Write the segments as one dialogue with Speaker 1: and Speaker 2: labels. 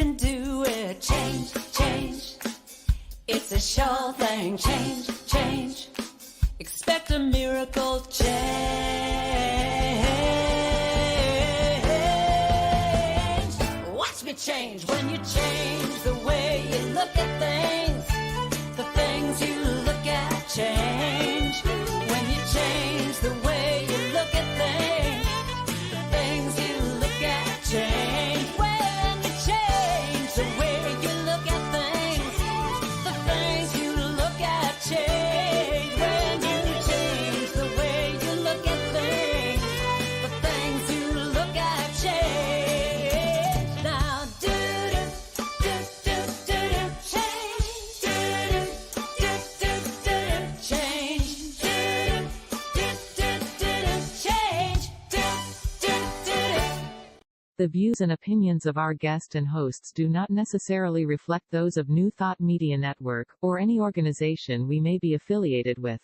Speaker 1: can do it. Change, change. It's a sure thing. Change, change. Expect a miracle change. Watch me change when you change the way you look at things. The things you look at change. When you change the way you look at things, the things you look at change. When you change the way you look at things, the things you look at change. When you change the way you look at things, the things you look at change. Now do do do do do do change. Do do do do do change. Do do do do do change. Do do do.
Speaker 2: The views and opinions of our guest and hosts do not necessarily reflect those of New Thought Media Network, or any organization we may be affiliated with.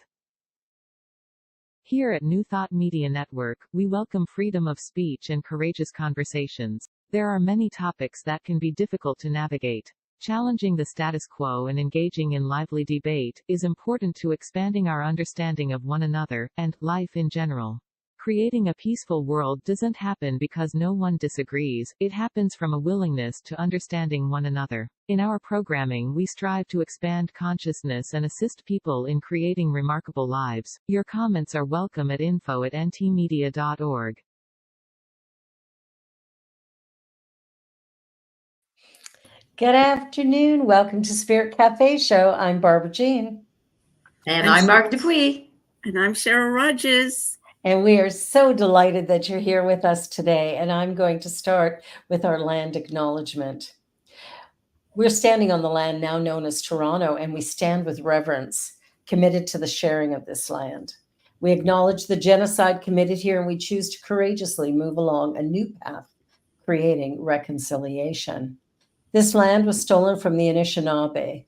Speaker 2: Here at New Thought Media Network, we welcome freedom of speech and courageous conversations. There are many topics that can be difficult to navigate. Challenging the status quo and engaging in lively debate is important to expanding our understanding of one another, and life in general. Creating a peaceful world doesn't happen because no one disagrees, it happens from a willingness to understanding one another. In our programming, we strive to expand consciousness and assist people in creating remarkable lives. Your comments are welcome at info@ntmedia.org.
Speaker 3: Good afternoon. Welcome to Spirit Cafe Show. I'm Barbara Jean.
Speaker 4: And I'm Mark Dupuis.
Speaker 5: And I'm Cheryl Rogers.
Speaker 3: And we are so delighted that you're here with us today. And I'm going to start with our land acknowledgement. We're standing on the land now known as Toronto, and we stand with reverence, committed to the sharing of this land. We acknowledge the genocide committed here, and we choose to courageously move along a new path, creating reconciliation. This land was stolen from the Anishinaabe.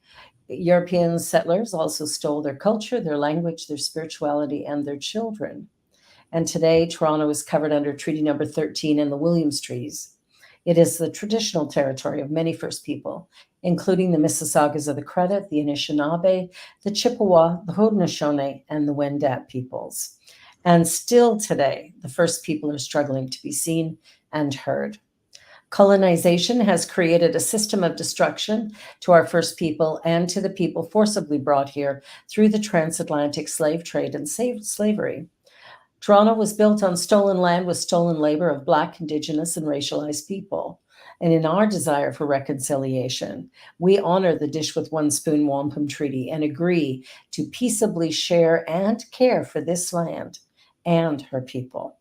Speaker 3: European settlers also stole their culture, their language, their spirituality, and their children. And today, Toronto is covered under Treaty Number 13 and the Williams Treaties. It is the traditional territory of many First People, including the Mississaugas of the Credit, the Anishinaabe, the Chippewa, the Haudenosaunee, and the Wendat peoples. And still today, the First People are struggling to be seen and heard. Colonization has created a system of destruction to our First People and to the people forcibly brought here through the transatlantic slave trade and slavery. Toronto was built on stolen land with stolen labor of Black, Indigenous, and racialized people. And in our desire for reconciliation, we honor the Dish with One Spoon Wampum Treaty and agree to peaceably share and care for this land and her people.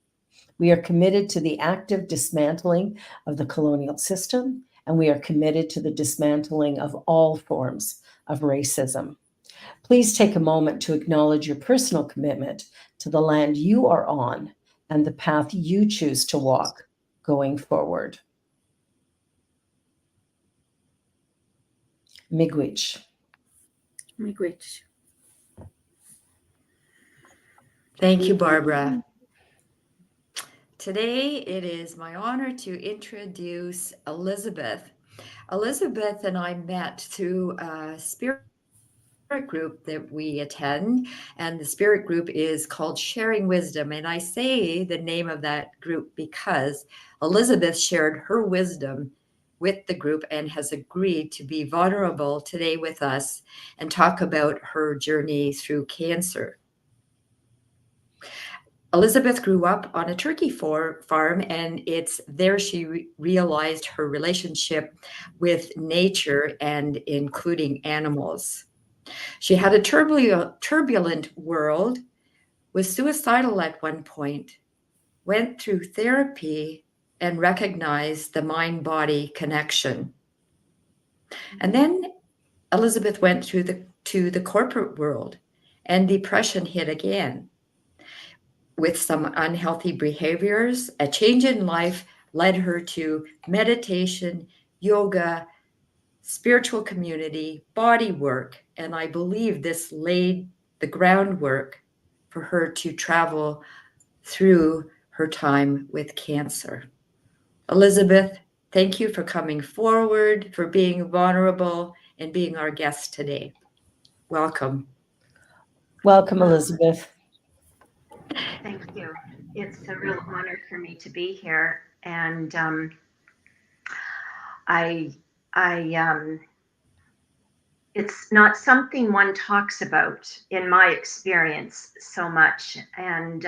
Speaker 3: We are committed to the active dismantling of the colonial system, and we are committed to the dismantling of all forms of racism. Please take a moment to acknowledge your personal commitment to the land you are on and the path you choose to walk going forward. Miigwech.
Speaker 5: Miigwech.
Speaker 4: Thank you, Barbara. Today, it is my honor to introduce Elizabeth. Elizabeth and I met through a spirit group that we attend, and the spirit group is called Sharing Wisdom. And I say the name of that group because Elizabeth shared her wisdom with the group and has agreed to be vulnerable today with us and talk about her journey through cancer. Elizabeth grew up on a turkey farm, and it's there she realized her relationship with nature and including animals. She had a turbulent world, was suicidal at one point, went through therapy, and recognized the mind-body connection. And then Elizabeth went to the corporate world, and depression hit again. With some unhealthy behaviors, a change in life led her to meditation, yoga, spiritual community, body work, and I believe this laid the groundwork for her to travel through her time with cancer. Elizabeth, Thank you for coming forward, for being vulnerable, and being our guest today. Welcome.
Speaker 3: Welcome, Elizabeth.
Speaker 6: Thank you. It's a real honor for me to be here, and it's not something one talks about in my experience so much, and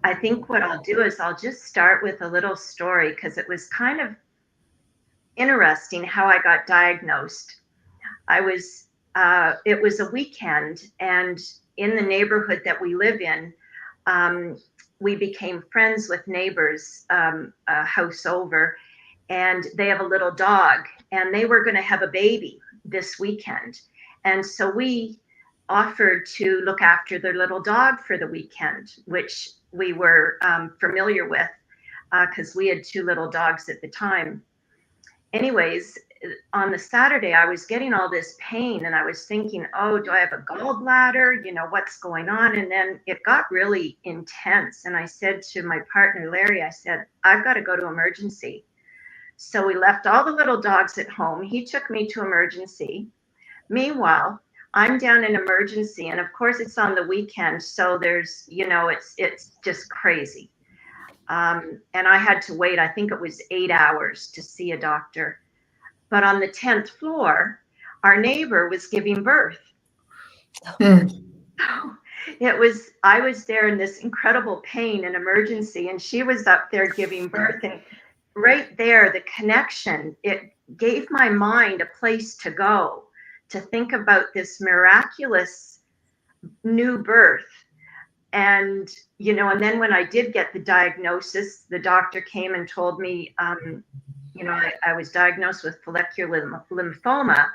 Speaker 6: I think what I'll do is I'll just start with a little story because it was kind of interesting how I got diagnosed. It was a weekend, and in the neighborhood that we live in, we became friends with neighbors a house over, and they have a little dog, and they were going to have a baby this weekend. And so we offered to look after their little dog for the weekend, which we were familiar with because we had 2 little dogs at the time. Anyways, on the Saturday, I was getting all this pain and I was thinking, oh, do I have a gallbladder? You know, what's going on? And then it got really intense. And I said to my partner, Larry, I said, I've got to go to emergency. So we left all the little dogs at home. He took me to emergency. Meanwhile, I'm down in emergency. And of course, it's on the weekend. So there's, you know, it's just crazy. And I had to wait, I think it was 8 hours to see a doctor. But on the 10th floor, our neighbor was giving birth.
Speaker 4: Hmm.
Speaker 6: I was there in this incredible pain and emergency, and she was up there giving birth. And right there, the connection, it gave my mind a place to go, to think about this miraculous new birth. And, you know, and then when I did get the diagnosis, the doctor came and told me, you know, I was diagnosed with follicular lymphoma,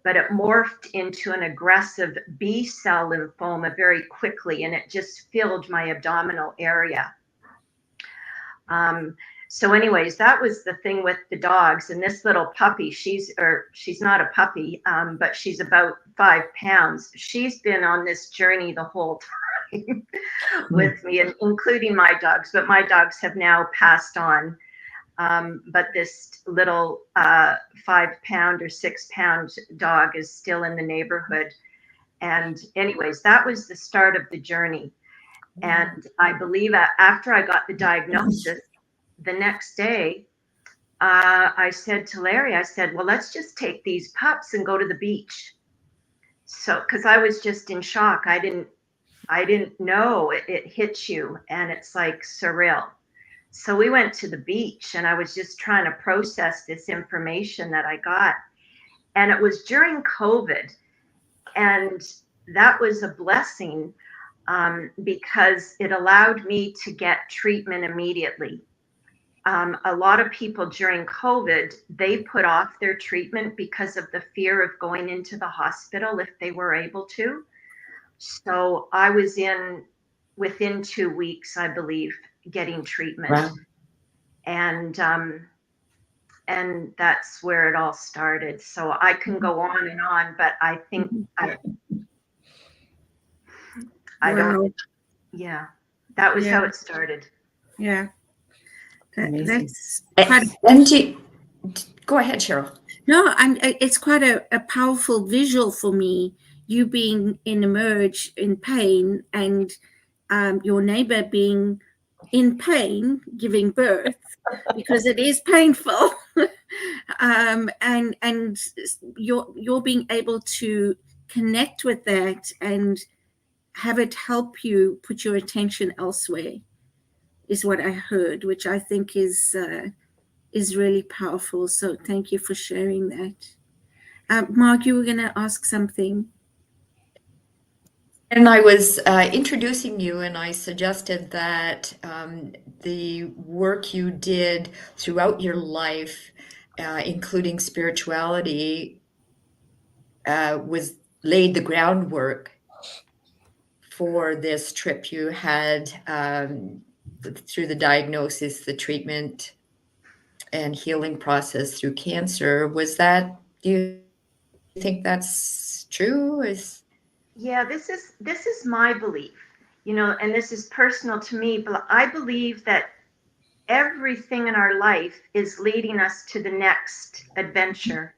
Speaker 6: but it morphed into an aggressive B-cell lymphoma very quickly, and it just filled my abdominal area. So anyways, that was the thing with the dogs. And this little puppy, she's not a puppy, but she's about 5 pounds. She's been on this journey the whole time with me, and including my dogs, but my dogs have now passed on. But this little 5 pound or 6 pound dog is still in the neighborhood. And anyways, that was the start of the journey. And I believe after I got the diagnosis, the next day, I said to Larry, I said, well, let's just take these pups and go to the beach. So, because I was just in shock. I didn't know it hits you, and it's like surreal. So we went to the beach, and I was just trying to process this information that I got. And it was during COVID, and that was a blessing because it allowed me to get treatment immediately. A lot of people during COVID, they put off their treatment because of the fear of going into the hospital if they were able to. So I was within 2 weeks, I believe, getting treatment.
Speaker 3: Wow.
Speaker 6: And that's where it all started. So I can go on, but I think I don't. Yeah, that was how it started.
Speaker 5: Yeah.
Speaker 3: Amazing.
Speaker 5: That's quite
Speaker 4: And go ahead, Cheryl.
Speaker 5: no, it's quite a powerful visual for me. You being in emerge in pain, and your neighbor being in pain, giving birth, because it is painful, and you're being able to connect with that and have it help you put your attention elsewhere, is what I heard, which I think is really powerful. So thank you for sharing that. Mark, you were going to ask something.
Speaker 4: And I was introducing you, and I suggested that the work you did throughout your life, including spirituality, was laid the groundwork for this trip you had through the diagnosis, the treatment, and healing process through cancer. Was that? Do you think that's true?
Speaker 6: Yeah, this is my belief, you know, and this is personal to me, but I believe that everything in our life is leading us to the next adventure.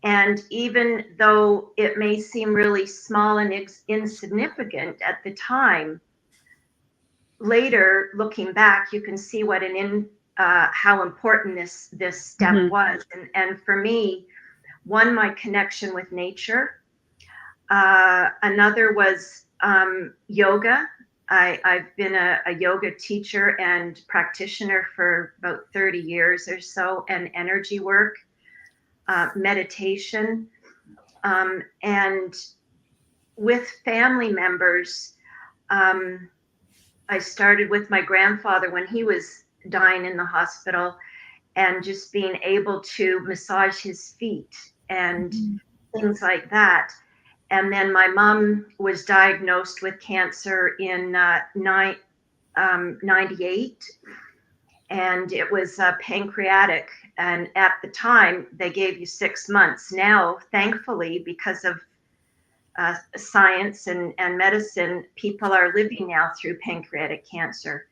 Speaker 6: And even though it may seem really small and insignificant at the time, later looking back, you can see what how important this step was. And for me, one, my connection with nature. Another was yoga. I've been a yoga teacher and practitioner for about 30 years or so, and energy work, meditation, and with family members. I started with my grandfather when he was dying in the hospital, and just being able to massage his feet and things like that. And then my mom was diagnosed with cancer in 98, and it was pancreatic. And at the time, they gave you 6 months. Now, thankfully, because of science and medicine, people are living now through pancreatic cancer.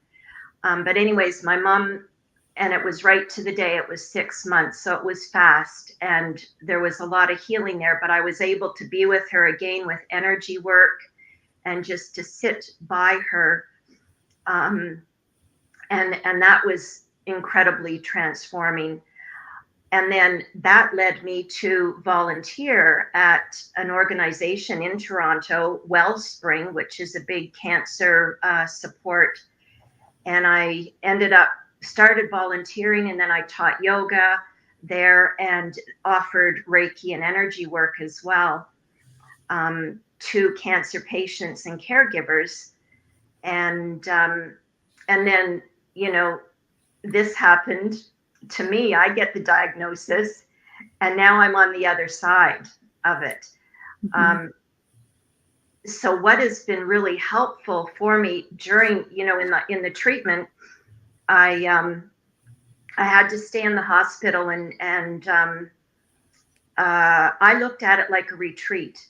Speaker 6: But anyways, my mom, and it was right to the day, it was 6 months. So it was fast, and there was a lot of healing there, but I was able to be with her again with energy work and just to sit by her. And that was incredibly transforming. And then that led me to volunteer at an organization in Toronto, Wellspring, which is a big cancer support. And I started volunteering, and then I taught yoga there and offered Reiki and energy work as well to cancer patients and caregivers. And then, this happened to me. I get the diagnosis, and now I'm on the other side of it. So what has been really helpful for me during, in the treatment, I had to stay in the hospital, and I looked at it like a retreat.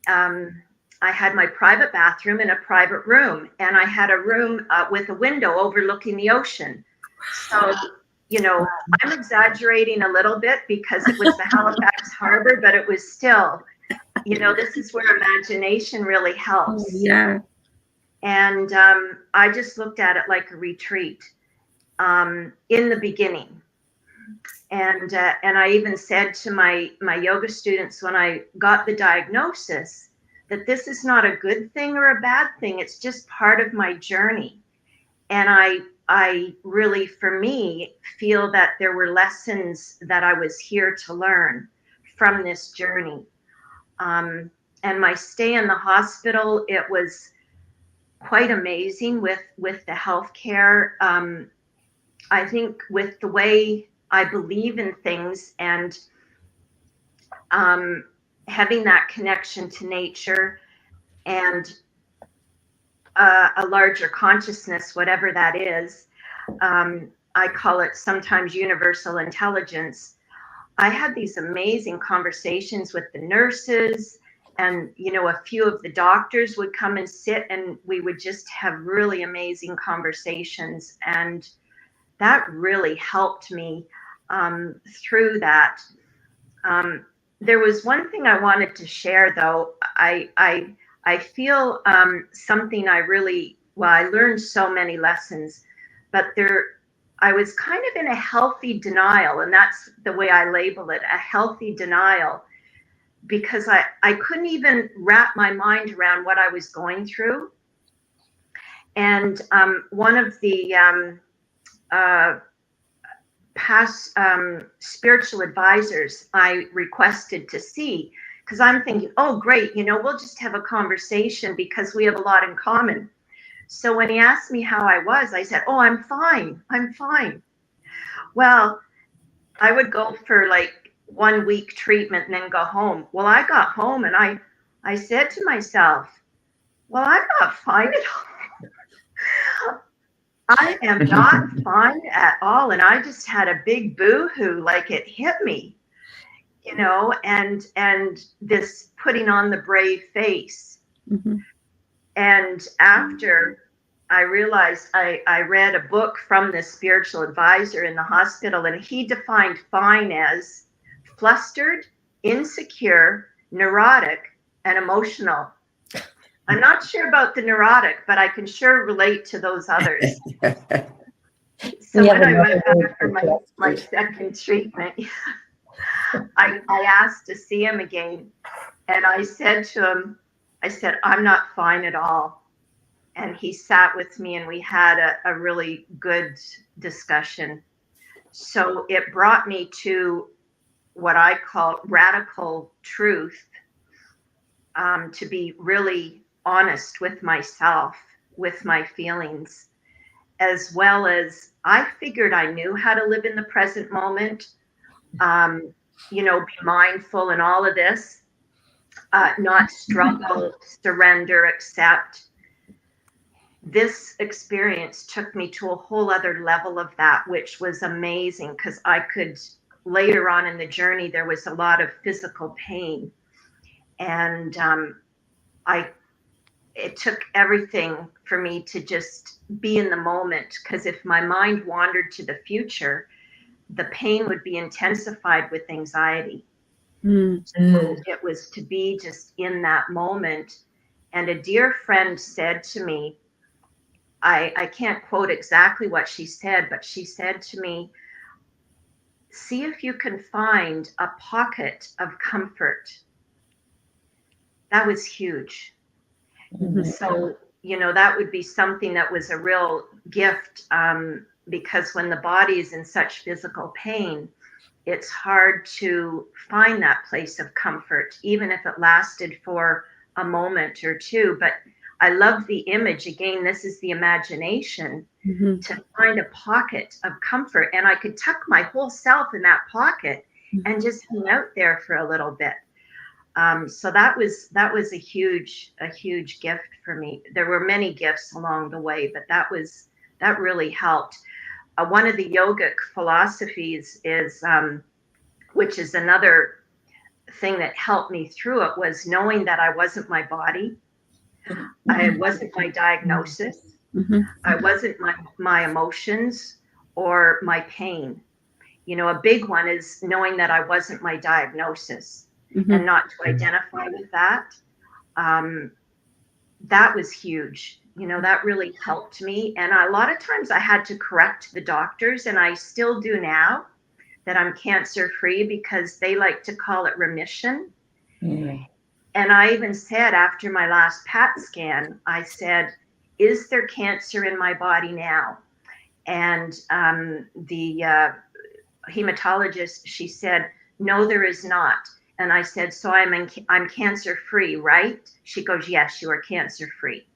Speaker 6: I had my private bathroom in a private room, and I had a room with a window overlooking the ocean. So, I'm exaggerating a little bit because it was the Halifax Harbor, but it was still, this is where imagination really helps.
Speaker 5: Yeah.
Speaker 6: And I just looked at it like a retreat in the beginning. And I even said to my yoga students when I got the diagnosis that this is not a good thing or a bad thing. It's just part of my journey. And I really, for me, feel that there were lessons that I was here to learn from this journey. And my stay in the hospital, it was quite amazing with the healthcare. I think with the way I believe in things, and having that connection to nature and a larger consciousness, whatever that is, I call it sometimes universal intelligence. I had these amazing conversations with the nurses, and a few of the doctors would come and sit, and we would just have really amazing conversations, and that really helped me through that. There was one thing I wanted to share, though. I feel something I learned so many lessons, but I was kind of in a healthy denial, and that's the way I label it, a healthy denial, because I couldn't even wrap my mind around what I was going through. And one of the past spiritual advisors I requested to see, because I'm thinking, oh, great, we'll just have a conversation because we have a lot in common. So when he asked me how I was, I said, oh, I'm fine. Well, I would go for like 1 week treatment and then go home. Well, I got home and I said to myself, well, I'm not fine at all. I am not fine at all. And I just had a big boo-hoo, like it hit me, and this putting on the brave face.
Speaker 5: Mm-hmm.
Speaker 6: And after I realized I read a book from this spiritual advisor in the hospital, and he defined fine as flustered, insecure, neurotic, and emotional. I'm not sure about the neurotic, but I can sure relate to those others. So
Speaker 3: We have
Speaker 6: when I
Speaker 3: another
Speaker 6: went
Speaker 3: word
Speaker 6: back for
Speaker 3: for
Speaker 6: my
Speaker 3: flustered.
Speaker 6: second treatment, I asked to see him again. And I said to him, I said, I'm not fine at all. And he sat with me and we had a really good discussion. So it brought me to what I call radical truth, to be really honest with myself, with my feelings, as well as I figured I knew how to live in the present moment, be mindful and all of this, not struggle, surrender, accept. This experience took me to a whole other level of that, which was amazing because I could, later on in the journey, there was a lot of physical pain. And it took everything for me to just be in the moment, because if my mind wandered to the future, the pain would be intensified with anxiety. So it was to be just in that moment. And a dear friend said to me, I can't quote exactly what she said, but she said to me, see if you can find a pocket of comfort. That was huge. So, that would be something that was a real gift, because when the body is in such physical pain, it's hard to find that place of comfort, even if it lasted for a moment or two. But I love the image. Again, this is the imagination, to find a pocket of comfort. And I could tuck my whole self in that pocket and just hang out there for a little bit. So that was a huge gift for me. There were many gifts along the way, but that really helped. One of the yogic philosophies is, which is another thing that helped me through it, was knowing that I wasn't my body. I wasn't my diagnosis. I wasn't my emotions or my pain. A big one is knowing that I wasn't my diagnosis. And not to identify with that. That was huge. That really helped me. And a lot of times I had to correct the doctors, and I still do now, that I'm cancer free, because they like to call it remission. And I even said after my last PET scan, I said, is there cancer in my body now? And the hematologist, she said, no, there is not. And I said, so I'm cancer free, right? She goes, yes, you are cancer free.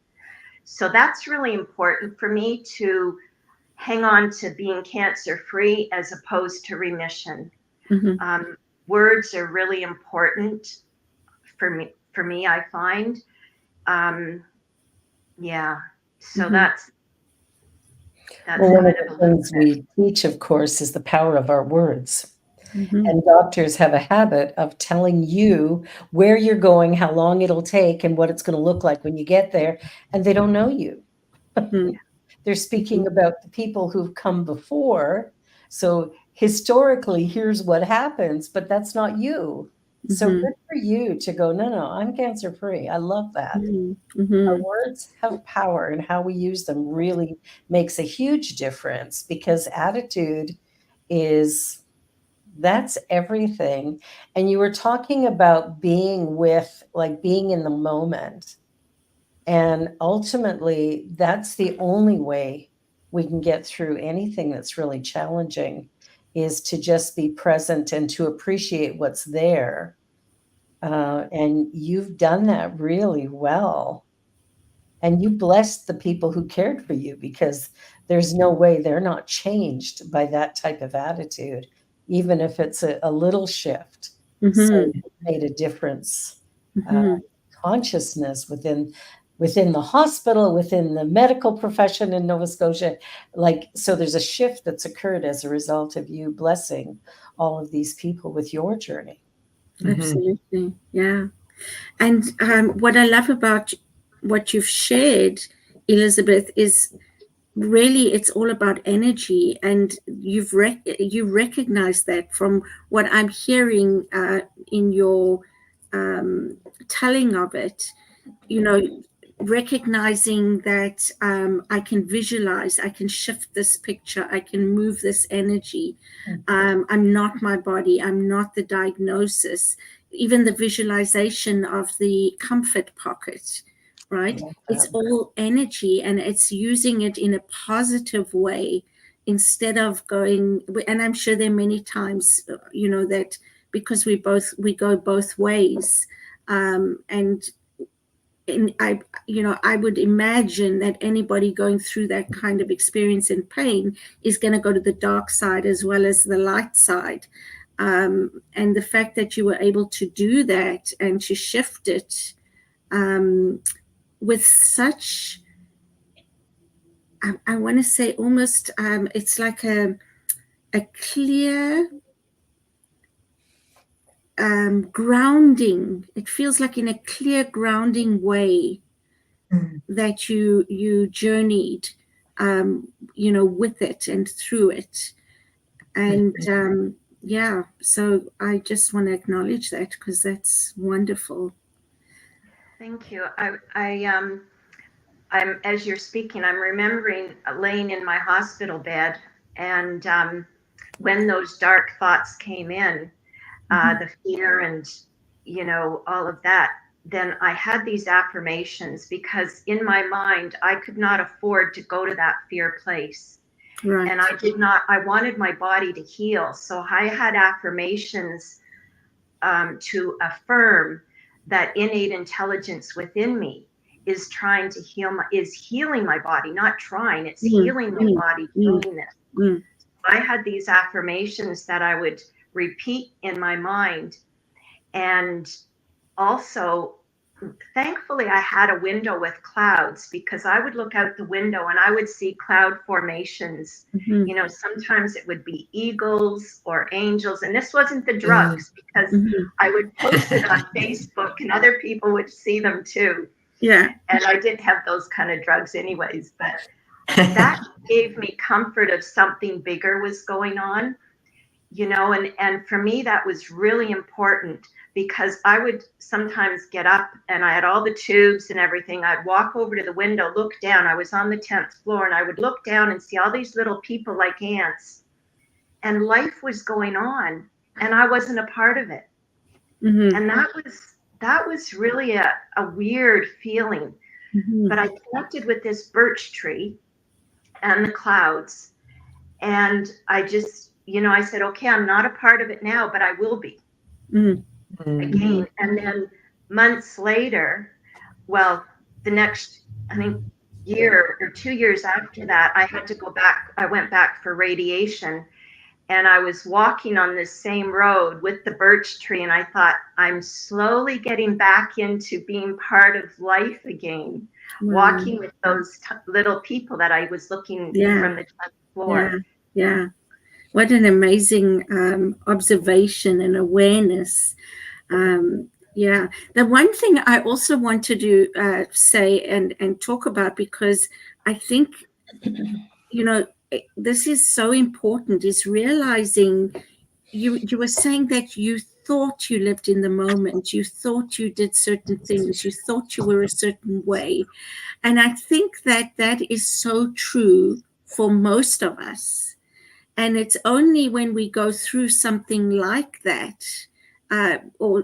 Speaker 6: So that's really important for me, to hang on to being cancer free as opposed to remission. Words are really important for me, I find. So that's
Speaker 3: well, one of the things we teach, of course, is the power of our words. And doctors have a habit of telling you where you're going, how long it'll take, and what it's going to look like when you get there. And they don't know you. They're speaking about the people who've come before. So historically, here's what happens, but that's not you. So good for you to go, no, I'm cancer free. I love that. Our words have power, and how we use them really makes a huge difference, because attitude that's everything. And you were talking about being in the moment. And ultimately, that's the only way we can get through anything that's really challenging, is to just be present and to appreciate what's there. And you've done that really well. And you blessed the people who cared for you, because there's no way they're not changed by that type of attitude, even if it's a little shift. So it made a difference. Consciousness within the hospital, within the medical profession in Nova Scotia. So there's a shift that's occurred as a result of you blessing all of these people with your journey.
Speaker 5: Absolutely. Yeah. And what I love about what you've shared Elizabeth, is really, it's all about energy, and you recognize that from what I'm hearing in your telling of it. Recognizing that I can visualize, I can shift this picture, I can move this energy. I'm not my body, I'm not the diagnosis. Even the visualization of the comfort pocket, right? It's all energy, and it's using it in a positive way instead of going, and I'm sure there are many times, that because we go both ways. And I would imagine that anybody going through that kind of experience and pain is going to go to the dark side as well as the light side. And the fact that you were able to do that and to shift it with such, I want to say almost, it's like a clear grounding. It feels like in a clear grounding way that you journeyed, with it and through it. And so I just want to acknowledge that, because that's wonderful.
Speaker 6: Thank you. I'm as you're speaking, I'm remembering laying in my hospital bed, and when those dark thoughts came in, the fear and all of that, then I had these affirmations, because in my mind I could not afford to go to that fear place. Right. And I wanted my body to heal. So I had affirmations to affirm that innate intelligence within me is trying to healing my body, not trying, it's healing my body, doing this. I had these affirmations that I would repeat in my mind. And also, thankfully, I had a window with clouds, because I would look out the window and I would see cloud formations. Sometimes it would be eagles or angels. And this wasn't the drugs, because I would post it on Facebook and other people would see them too. Yeah. And I didn't have those kind of drugs anyways, but that gave me comfort of something bigger was going on, and for me, that was really important, because I would sometimes get up and I had all the tubes and everything. I'd walk over to the window, look down. I was on the 10th floor, and I would look down and see all these little people like ants, and life was going on, and I wasn't a part of it. And that was really a weird feeling. But I connected with this birch tree and the clouds, and I just, I said, okay, I'm not a part of it now, but I will be again. And then months later, well, the next, I think, year or 2 years after that, I had to go back. I went back for radiation, and I was walking on this same road with the birch tree, and I thought, I'm slowly getting back into being part of life again, walking with those little people that I was looking from the 10th floor.
Speaker 5: Yeah. What an amazing observation and awareness. The one thing I also want to say and talk about, because I think, this is so important, is realizing you were saying that you thought you lived in the moment, you thought you did certain things, you thought you were a certain way. And I think that is so true for most of us. And it's only when we go through something like that, or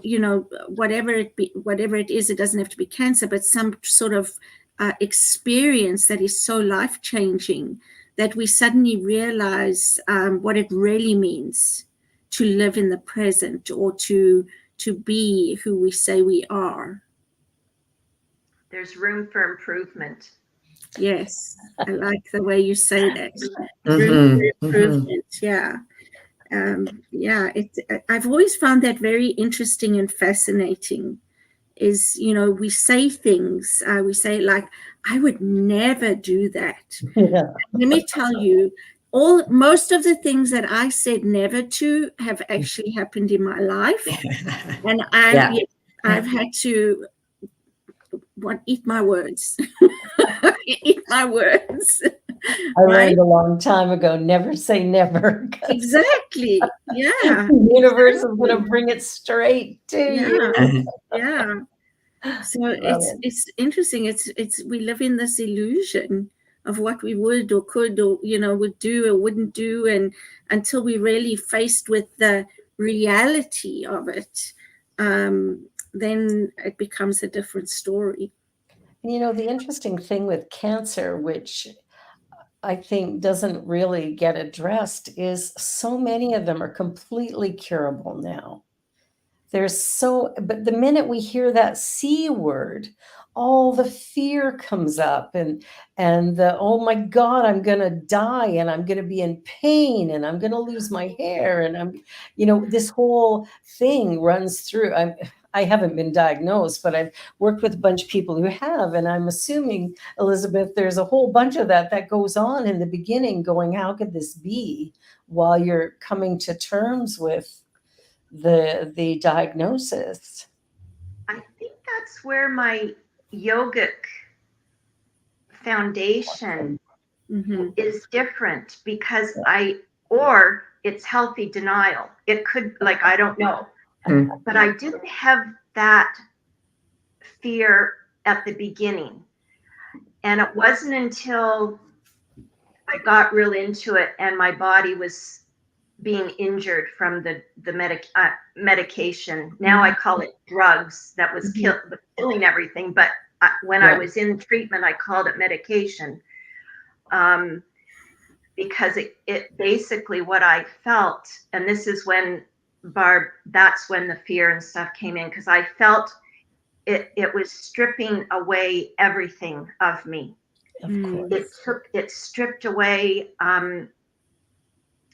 Speaker 5: whatever it is, it doesn't have to be cancer, but some sort of experience that is so life-changing, that we suddenly realize what it really means to live in the present, or to be who we say we are.
Speaker 6: There's room for improvement.
Speaker 5: Yes, I like the way you say that. Room for improvement. I've always found that very interesting and fascinating. Is, we say things, we say like, I would never do that. Let me tell you, most of the things that I said never to have actually happened in my life. And I've had to eat my words. Eat my words.
Speaker 3: I
Speaker 5: Right?
Speaker 3: learned a long time ago, never say never. 'Cause
Speaker 5: Exactly. Yeah.
Speaker 3: the universe is going to bring it straight to you.
Speaker 5: Yeah. So
Speaker 3: Love it.
Speaker 5: it's interesting. It's we live in this illusion of what we would or could or would do or wouldn't do, and until we're really faced with the reality of it, then it becomes a different story.
Speaker 3: The interesting thing with cancer, which I think doesn't really get addressed, is so many of them are completely curable now. But the minute we hear that C word, all the fear comes up and the, oh my God, I'm going to die and I'm going to be in pain and I'm going to lose my hair. And this whole thing runs through. I haven't been diagnosed, but I've worked with a bunch of people who have, and I'm assuming, Elizabeth, there's a whole bunch of that goes on in the beginning going, how could this be, while you're coming to terms with the diagnosis.
Speaker 6: I think that's where my yogic foundation is different, because or it's healthy denial. It could, I don't know. But I didn't have that fear at the beginning. And it wasn't until I got real into it and my body was being injured from the medication. Now I call it drugs that was killing everything. But when I was in treatment, I called it medication. Because it basically what I felt, and this is when, Barb, that's when the fear and stuff came in, because I felt it was stripping away everything of me.
Speaker 3: Of course.
Speaker 6: It stripped away,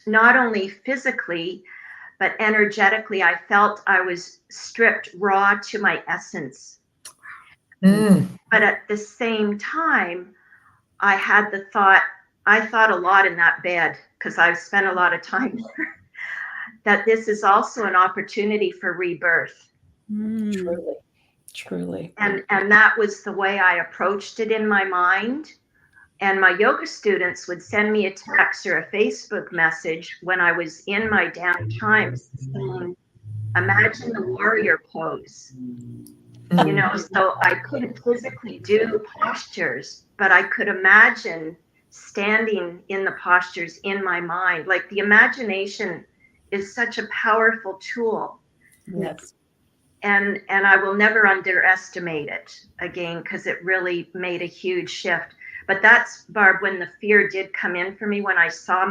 Speaker 6: not only physically, but energetically. I felt I was stripped raw to my essence. But at the same time, I had the thought, I thought a lot in that bed, because I've spent a lot of time there, that this is also an opportunity for rebirth.
Speaker 3: Truly.
Speaker 6: And that was the way I approached it in my mind. And my yoga students would send me a text or a Facebook message when I was in my down times saying, imagine the warrior pose. So I couldn't physically do postures, but I could imagine standing in the postures in my mind. Like, the imagination is such a powerful tool.
Speaker 3: Yes.
Speaker 6: And I will never underestimate it again, because it really made a huge shift. But that's, Barb, when the fear did come in for me, when I saw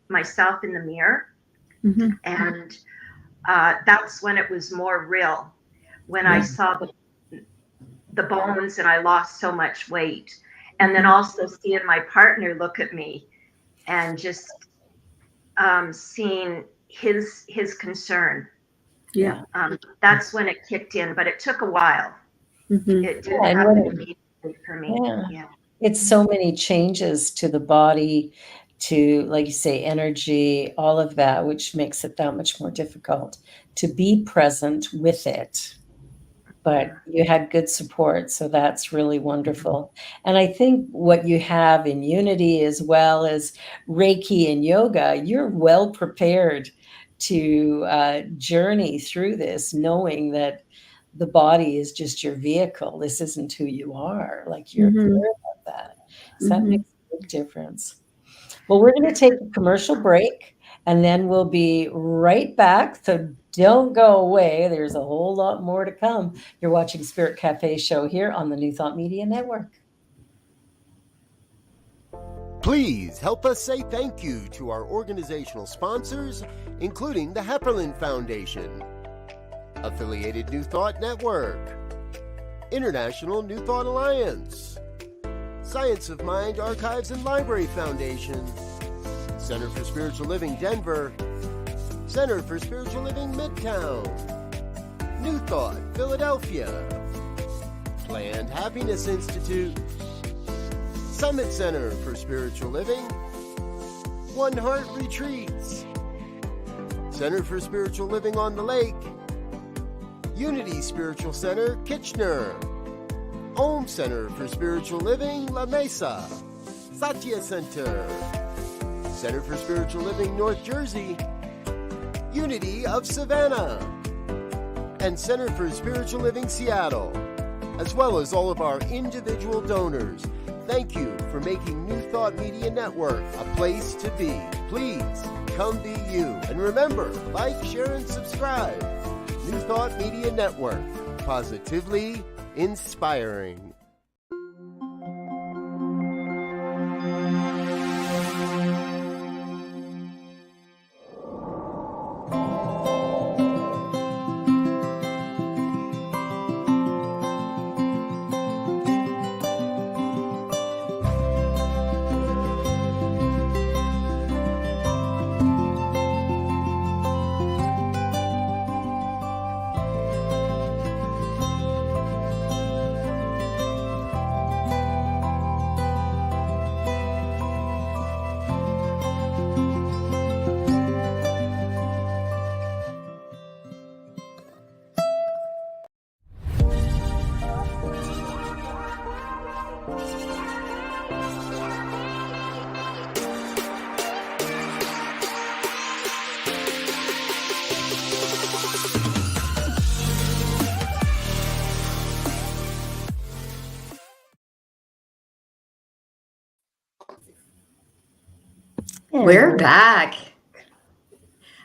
Speaker 6: myself in the mirror. And that's when it was more real, when I saw the bones and I lost so much weight. And then also seeing my partner look at me and just seeing his concern. That's when it kicked in, but it took a while. It didn't happen immediately for me.
Speaker 3: It's so many changes to the body, to, like you say, energy, all of that, which makes it that much more difficult to be present with it. But you had good support, so that's really wonderful. And I think what you have in Unity, as well as Reiki and yoga, you're well prepared to journey through this, knowing that the body is just your vehicle. This isn't who you are. Like, you're clear about that. So that makes a big difference. Well, we're going to take a commercial break, and then we'll be right back. So don't go away. There's a whole lot more to come. You're watching Spirit Cafe Show here on the New Thought Media Network.
Speaker 7: Please help us say thank you to our organizational sponsors, including the Hepperlin Foundation, Affiliated New Thought Network, International New Thought Alliance, Science of Mind Archives and Library Foundation, Center for Spiritual Living Denver, Center for Spiritual Living Midtown, New Thought Philadelphia, Planned Happiness Institute, Summit Center for Spiritual Living, One Heart Retreats, Center for Spiritual Living on the Lake, Unity Spiritual Center, Kitchener, Om Center for Spiritual Living, La Mesa. Satya Center. Center for Spiritual Living, North Jersey. Unity of Savannah. And Center for Spiritual Living, Seattle. As well as all of our individual donors. Thank you for making New Thought Media Network a place to be. Please come be you. And remember, like, share, and subscribe. New Thought Media Network. Positively inspiring.
Speaker 4: We're back.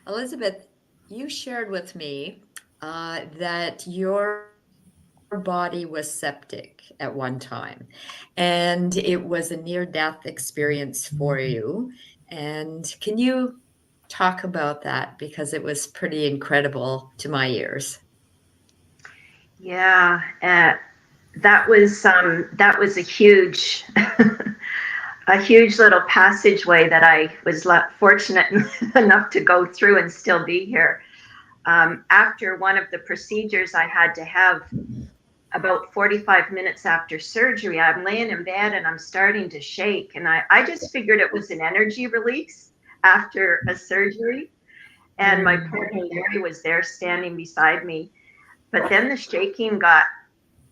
Speaker 4: Elizabeth, you shared with me that your body was septic at one time, and it was a near-death experience for you. And can you talk about that? Because it was pretty incredible to my ears.
Speaker 6: Yeah, that was a huge a huge little passageway that I was fortunate enough to go through and still be here. After one of the procedures I had to have, about 45 minutes after surgery, I'm laying in bed and I'm starting to shake. And I just figured it was an energy release after a surgery. And my partner Larry was there standing beside me. But then the shaking got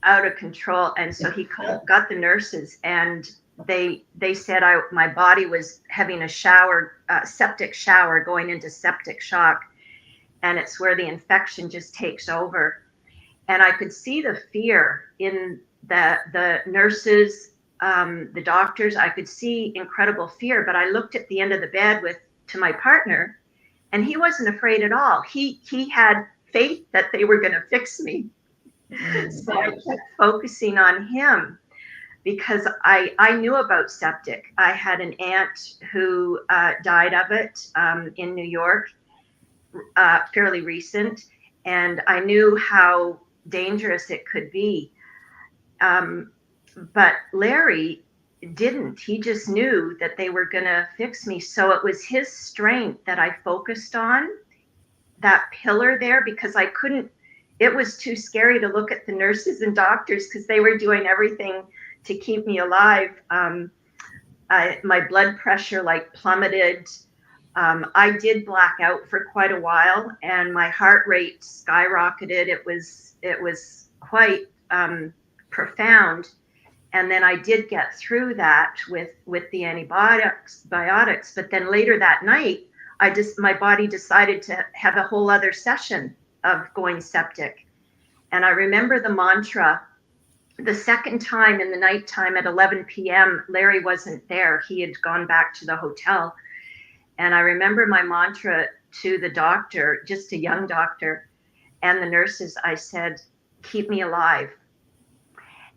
Speaker 6: out of control. And so he got the nurses, and they said my body was having a septic shower, going into septic shock. And it's where the infection just takes over. And I could see the fear in the nurses, the doctors. I could see incredible fear, but I looked at the end of the bed to my partner, and he wasn't afraid at all. He had faith that they were going to fix me. So I kept focusing on him, because I knew about septic. I had an aunt who died of it in New York, fairly recent, and I knew how dangerous it could be. But Larry didn't. He just knew that they were going to fix me. So it was his strength that I focused on, that pillar there, because I couldn't, it was too scary to look at the nurses and doctors, because they were doing everything to keep me alive. My blood pressure plummeted. I did black out for quite a while, and my heart rate skyrocketed. It was quite profound. And then I did get through that with the antibiotics. But then later that night, my body decided to have a whole other session of going septic. And I remember the mantra. The second time in the nighttime at 11 p.m., Larry wasn't there. He had gone back to the hotel. And I remember my mantra to the doctor, just a young doctor, and the nurses. I said, "Keep me alive."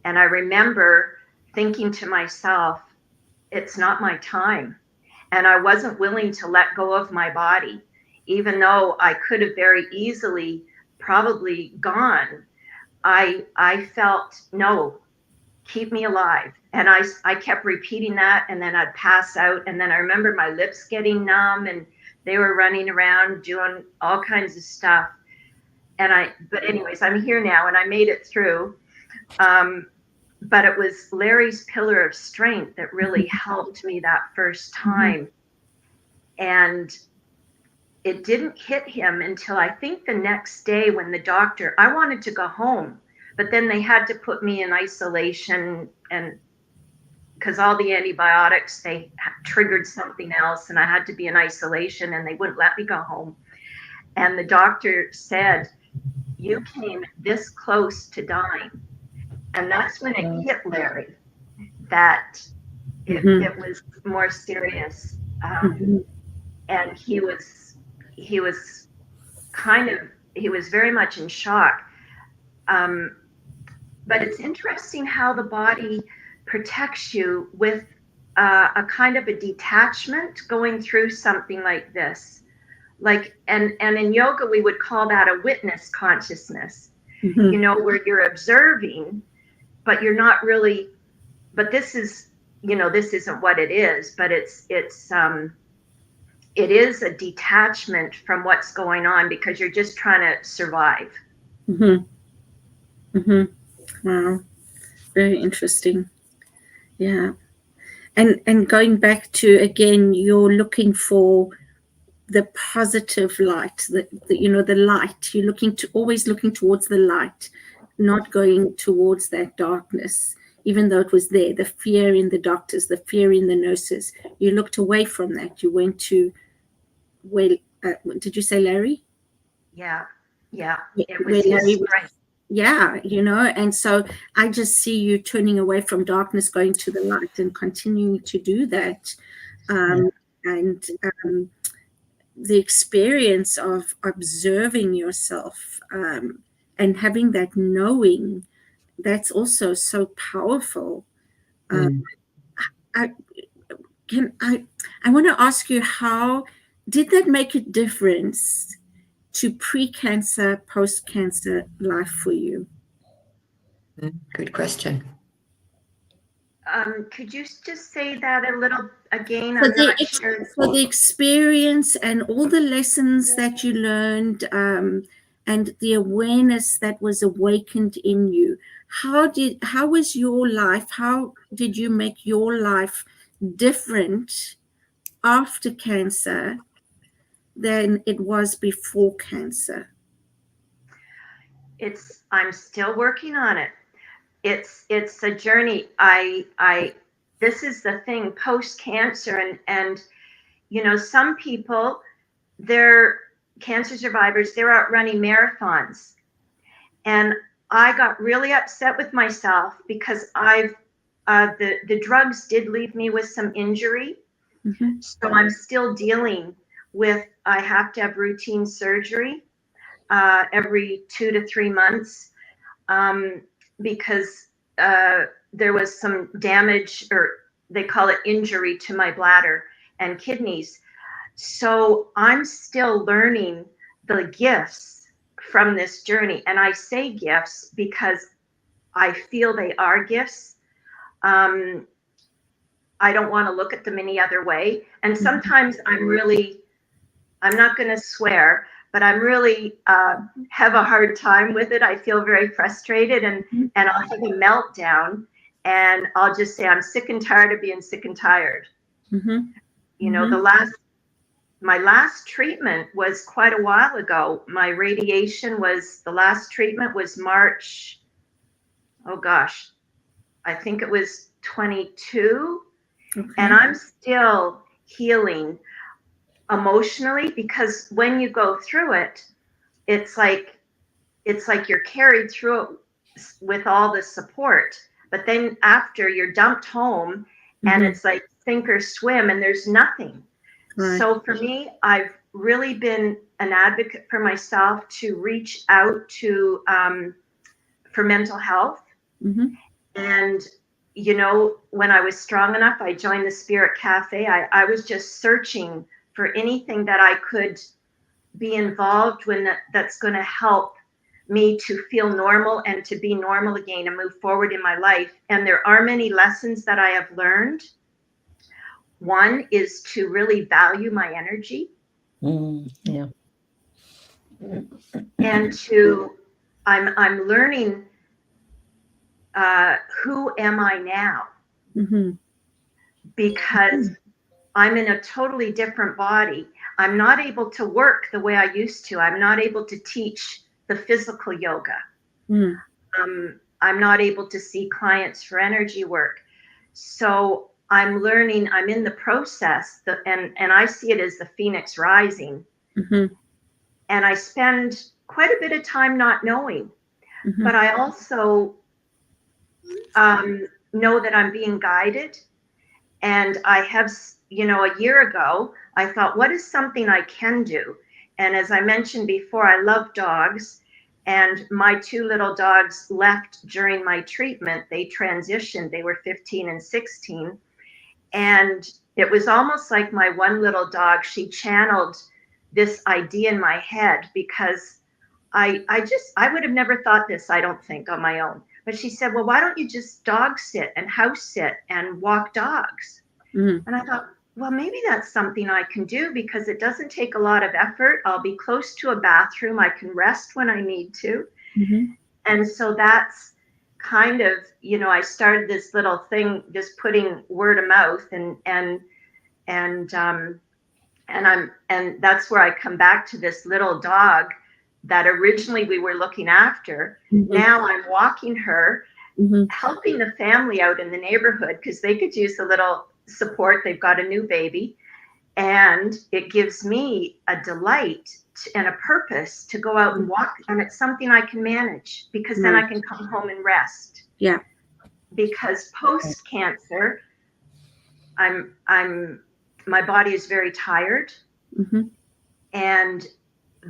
Speaker 6: And I remember thinking to myself, it's not my time. And I wasn't willing to let go of my body, even though I could have very easily probably gone. I felt, no, keep me alive. And I kept repeating that, and then I'd pass out. And then I remember my lips getting numb, and they were running around doing all kinds of stuff. But anyways, I'm here now, and I made it through. But it was Larry's pillar of strength that really helped me that first time. And it didn't hit him until I think the next day, when I wanted to go home. but then they had to put me in isolation, and because all the antibiotics, they triggered something else, and I had to be in isolation, and they wouldn't let me go home. And the doctor said, you came this close to dying. And that's when it hit Larry that it was more serious. And he was very much in shock. But it's interesting how the body protects you with a kind of a detachment going through something like this. Like, and in yoga, we would call that a witness consciousness, you know, where you're observing, but you're not really, but this is, you know, this isn't what it is, but it is a detachment from what's going on because you're just trying to survive.
Speaker 5: Wow. Very interesting. Yeah. And going back to, again, you're looking for the positive light, the you know, the light. You're always looking towards the light, not going towards that darkness, even though it was there, the fear in the doctors, the fear in the nurses. You looked away from that. You went to, where, did you say Larry?
Speaker 6: Yeah. It
Speaker 5: Where
Speaker 6: was
Speaker 5: Larry
Speaker 6: his
Speaker 5: was,
Speaker 6: strength.
Speaker 5: yeah, you know, and so I just see you turning away from darkness, going to the light, and continuing to do that. And the experience of observing yourself and having that knowing, that's also so powerful. I want to ask you, how did that make a difference to pre-cancer, post-cancer life for you?
Speaker 4: Good question.
Speaker 6: Could you just say that a little again?
Speaker 5: So
Speaker 6: I'm not sure.
Speaker 5: for the experience and all the lessons that you learned, and the awareness that was awakened in you, how was your life? How did you make your life different after cancer than it was before cancer?
Speaker 6: I'm still working on it. It's a journey. This is the thing, post-cancer, and you know, some people, they're cancer survivors, they're out running marathons. And I got really upset with myself because the drugs did leave me with some injury. So I'm still dealing with, I have to have routine surgery every 2 to 3 months because there was some damage, or they call it injury, to my bladder and kidneys. So I'm still learning the gifts from this journey. And I say gifts because I feel they are gifts. I don't want to look at them any other way. And sometimes I'm not going to swear, but I'm really have a hard time with it. I feel very frustrated, and I'll have a meltdown, and I'll just say, I'm sick and tired of being sick and tired. You know, my last treatment was quite a while ago. My radiation the last treatment was March, oh gosh, I think it was 22. And I'm still healing emotionally, because when you go through it, it's like you're carried through it with all the support, but then after, you're dumped home, and it's like sink or swim, and there's nothing. So for me, I've really been an advocate for myself to reach out to for mental health. And you know, when I was strong enough, I joined the Spirit Cafe. I was just searching for anything that I could be involved with that's going to help me to feel normal and to be normal again and move forward in my life. And there are many lessons that I have learned. One is to really value my energy.
Speaker 3: Yeah.
Speaker 6: And I'm learning who am I now? Because I'm in a totally different body. I'm not able to work the way I used to. I'm not able to teach the physical yoga. I'm not able to see clients for energy work. So I'm learning, I'm in the process, and I see it as the phoenix rising.
Speaker 5: Mm-hmm.
Speaker 6: And I spend quite a bit of time not knowing.
Speaker 5: Mm-hmm.
Speaker 6: But I also know that I'm being guided. And I have, a year ago, I thought, what is something I can do? And as I mentioned before, I love dogs. And my 2 little dogs left during my treatment. They transitioned. They were 15 and 16. And it was almost like my one little dog, she channeled this idea in my head, because I would have never thought this, I don't think, on my own. But she said, well, why don't you just dog sit and house sit and walk dogs?
Speaker 5: Mm-hmm.
Speaker 6: And I thought, well, maybe that's something I can do, because it doesn't take a lot of effort. I'll be close to a bathroom. I can rest when I need to.
Speaker 5: Mm-hmm.
Speaker 6: And so that's kind of, I started this little thing, just putting word of mouth, and that's where I come back to this little dog that originally we were looking after.
Speaker 5: Mm-hmm.
Speaker 6: Now I'm walking her,
Speaker 5: Mm-hmm.
Speaker 6: helping the family out in the neighborhood, because they could use a little support. They've got a new baby, and it gives me a delight and a purpose to go out and walk, and it's something I can manage, because then I can come home and rest.
Speaker 5: Yeah.
Speaker 6: Because post cancer, my body is very tired.
Speaker 5: Mm-hmm.
Speaker 6: And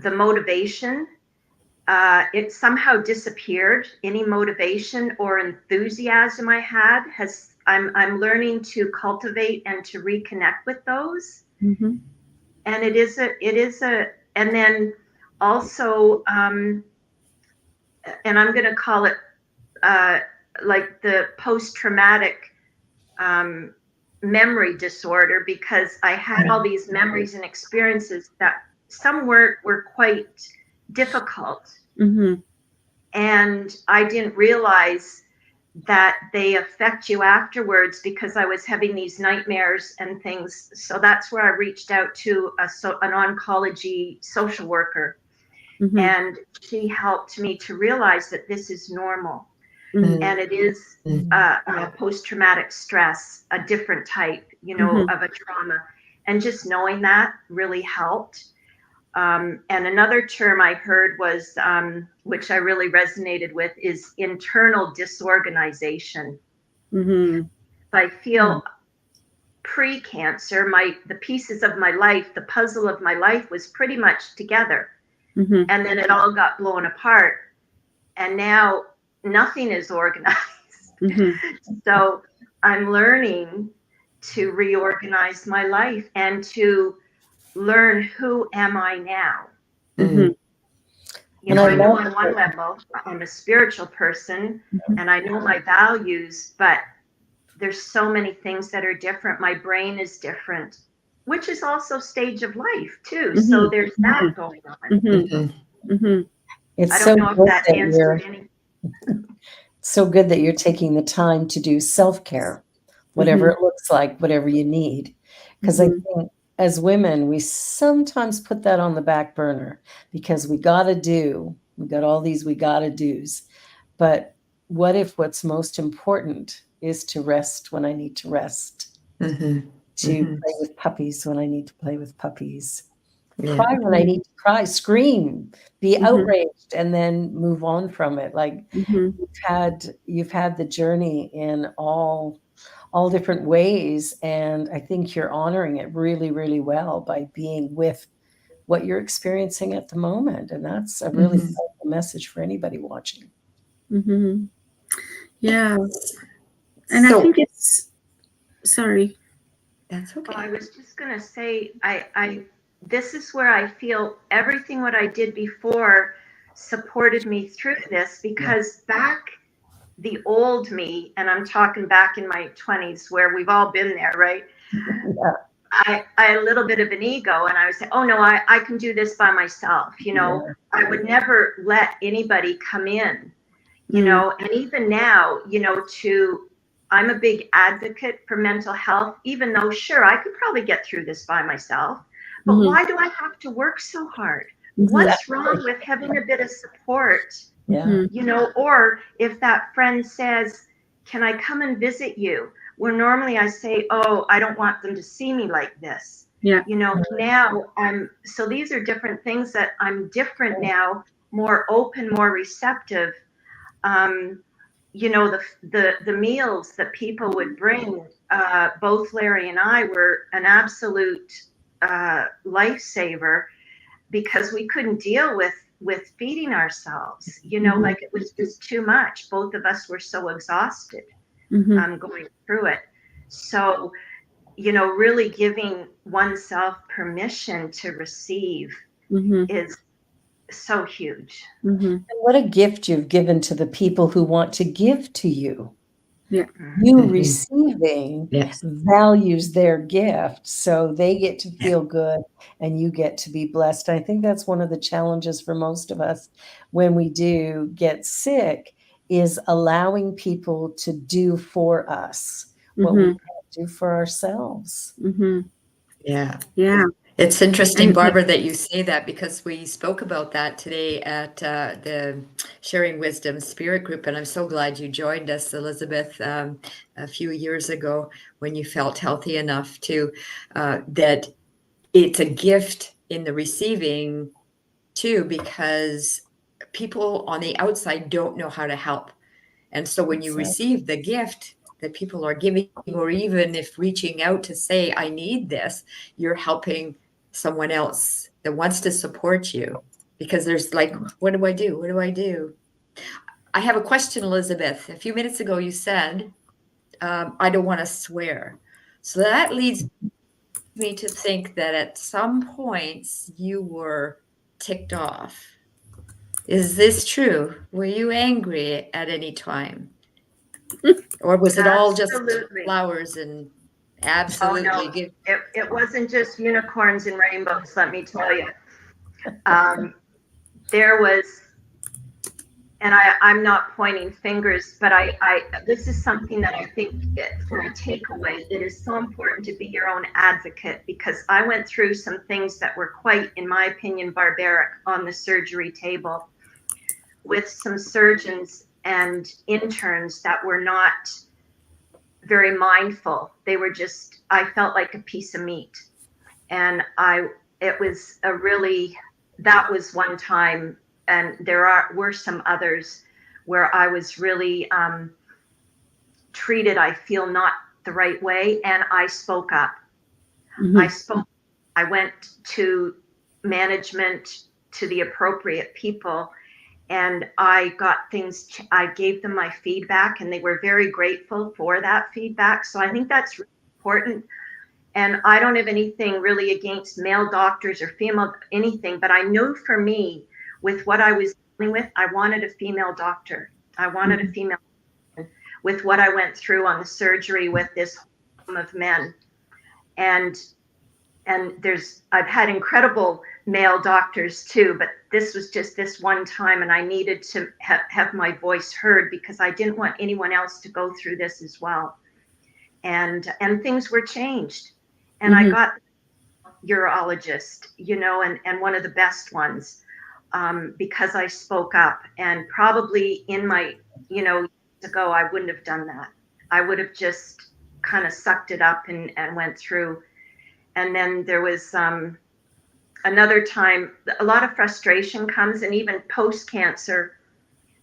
Speaker 6: the motivation, it somehow disappeared. Any motivation or enthusiasm I had I'm learning to cultivate and to reconnect with those.
Speaker 5: Mm-hmm.
Speaker 6: And it is and then also, and I'm going to call it like the post-traumatic memory disorder, because I had all these memories and experiences that some were quite difficult.
Speaker 5: Mm-hmm.
Speaker 6: And I didn't realize that they affect you afterwards, because I was having these nightmares and things. So that's where I reached out to an oncology social worker.
Speaker 5: Mm-hmm.
Speaker 6: And she helped me to realize that this is normal.
Speaker 5: Mm-hmm.
Speaker 6: And it is post-traumatic stress, a different type, of a trauma. And just knowing that really helped. And another term I heard was, which I really resonated with, is internal disorganization.
Speaker 5: Mm-hmm.
Speaker 6: I feel pre-cancer, the pieces of my life, the puzzle of my life was pretty much together.
Speaker 5: Mm-hmm.
Speaker 6: And then it all got blown apart. And now nothing is organized.
Speaker 5: Mm-hmm.
Speaker 6: So I'm learning to reorganize my life and to learn, who am I now?
Speaker 5: Mm-hmm.
Speaker 6: I know on one level I'm a spiritual person, and I know my values, but there's so many things that are different. My brain is different, which is also stage of life too.
Speaker 5: Mm-hmm.
Speaker 6: So there's that going on.
Speaker 5: Mm-hmm. Mm-hmm.
Speaker 3: It's
Speaker 6: I
Speaker 3: so
Speaker 6: don't know if
Speaker 3: good
Speaker 6: that
Speaker 3: that
Speaker 6: answered any.
Speaker 3: so good that you're taking the time to do self-care, whatever it looks like, whatever you need. Because I think as women, we sometimes put that on the back burner, because we got all these we got to do's. But what if what's most important is to rest when I need to rest, to play with puppies when I need to play with puppies, cry when I need to cry, scream, be outraged, and then move on from it. Like you've had the journey in all different ways, and I think you're honoring it really, really well by being with what you're experiencing at the moment, and that's a really powerful message for anybody watching.
Speaker 5: Mm-hmm. Yeah, and I think it's sorry.
Speaker 4: That's okay.
Speaker 6: I was just going to say, this is where I feel everything what I did before supported me through this, because back the old me, and I'm talking back in my 20s, where we've all been there, right?
Speaker 3: Yeah.
Speaker 6: I had a little bit of an ego, and I would say, oh no, I can do this by myself. I would never let anybody come in, and even now, I'm a big advocate for mental health, even though, sure, I could probably get through this by myself, but why do I have to work so hard? What's wrong with having a bit of support
Speaker 3: Yeah.
Speaker 5: Mhm.
Speaker 6: you know, or if that friend says, can I come and visit you? Where normally I say, oh, I don't want them to see me like this.
Speaker 5: Yeah.
Speaker 6: You know, now so these are different things that I'm different now, more open, more receptive. You know, the meals that people would bring, both Larry and I were an absolute lifesaver, because we couldn't deal with feeding ourselves. You know, like it was just too much. Both of us were so exhausted
Speaker 5: Mhm.
Speaker 6: going through it. So, you know, really giving oneself permission to receive
Speaker 5: Mhm.
Speaker 6: is so huge.
Speaker 5: Mhm.
Speaker 3: And what a gift you've given to the people who want to give to you.
Speaker 5: Yeah.
Speaker 3: You
Speaker 4: Mhm.
Speaker 3: receiving
Speaker 4: Yes.
Speaker 3: values their gift, so they get to feel good and you get to be blessed. I think that's one of the challenges for most of us when we do get sick, is allowing people to do for us what we
Speaker 5: Mhm.
Speaker 3: can't do for ourselves.
Speaker 5: Mhm.
Speaker 4: Yeah.
Speaker 5: Yeah.
Speaker 4: It's interesting,
Speaker 5: And
Speaker 4: Barbara, that you say that, because we spoke about that today at the Sharing Wisdom Spirit Group. And I'm so glad you joined us, Elizabeth, a few years ago, when you felt healthy enough to, that it's a gift in the receiving too, because people on the outside don't know how to help. And so when you
Speaker 3: Exactly.
Speaker 4: receive the gift that people are giving, or even if reaching out to say, I need this, you're helping someone else that wants to support you. Because there's like, what do I do? What do I do? I have a question, Elizabeth. A few minutes ago, you said, I don't want to swear. So that leads me to think that at some points you were ticked off. Is this true? Were you angry at any time? Or was it all just
Speaker 6: Absolutely.
Speaker 4: flowers and
Speaker 6: Oh
Speaker 4: absolutely
Speaker 6: no,
Speaker 4: good?
Speaker 6: it wasn't just unicorns and rainbows, let me tell you. There was, and I'm not pointing fingers, but this is something that I think for a takeaway, it is so important to be your own advocate, because I went through some things that were quite, in my opinion, barbaric on the surgery table, with some surgeons and interns that were not very mindful. They were just, I felt like a piece of meat. And it was a really, that was one time, and were some others where I was really treated, I feel, not the right way, and I spoke up.
Speaker 5: Mhm.
Speaker 6: I went to management, to the appropriate people, and I gave them my feedback, and they were very grateful for that feedback. So I think that's really important. And I don't have anything really against male doctors or female anything, but I knew for me, with what I was dealing with, I wanted a female doctor. I wanted a female, with what I went through on the surgery with this home of men. And I've had incredible male doctors too, but this was just this one time, and I needed to have my voice heard, because I didn't want anyone else to go through this as well. And things were changed, and I
Speaker 5: Mhm.
Speaker 6: got urologist, you know, and one of the best ones, because I spoke up. And probably in my, you know, years ago, I wouldn't have done that. I would have just kind of sucked it up and went through. And then there was another time, a lot of frustration comes, and even post cancer,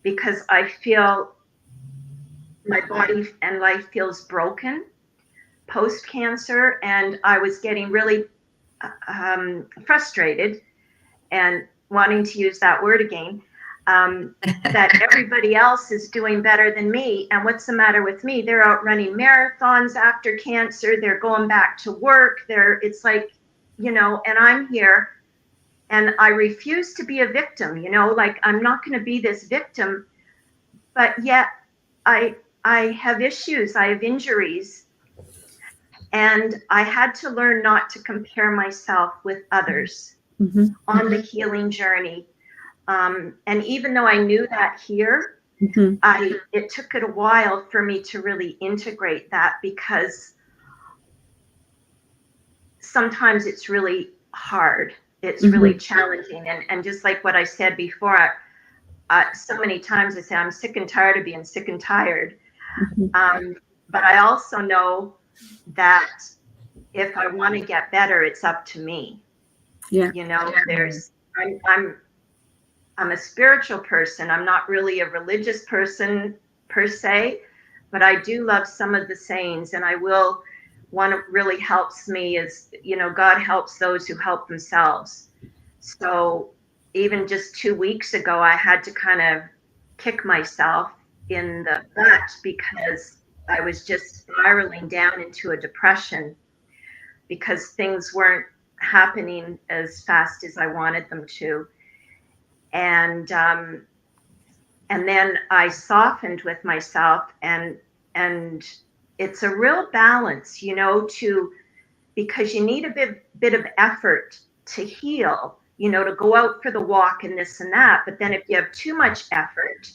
Speaker 6: because I feel my body and life feels broken post cancer, and I was getting really frustrated and wanting to use that word again, that everybody else is doing better than me. And what's the matter with me? They're out running marathons after cancer. They're going back to work. It's like, you know, and I'm here, and I refuse to be a victim, you know, like I'm not going to be this victim, but yet I have issues. I have injuries. And I had to learn not to compare myself with others
Speaker 5: Mhm.
Speaker 6: on the healing journey. And even though I knew that here,
Speaker 5: Mhm.
Speaker 6: it took it a while for me to really integrate that, because sometimes it's really hard. It's really challenging. And just like what I said before, so many times I say I'm sick and tired of being sick and tired.
Speaker 5: Mhm.
Speaker 6: But I also know that if I want to get better, it's up to me.
Speaker 5: Yeah.
Speaker 6: You know, I'm a spiritual person. I'm not really a religious person per se, but I do love some of the sayings, and one that really helps me is, you know, God helps those who help themselves. So even just 2 weeks ago, I had to kind of kick myself in the butt because I was just spiraling down into a depression because things weren't happening as fast as I wanted them to. And then I softened with myself, and it's a real balance, you know, because you need a bit of effort to heal, you know, to go out for the walk and this and that. But then if you have too much effort,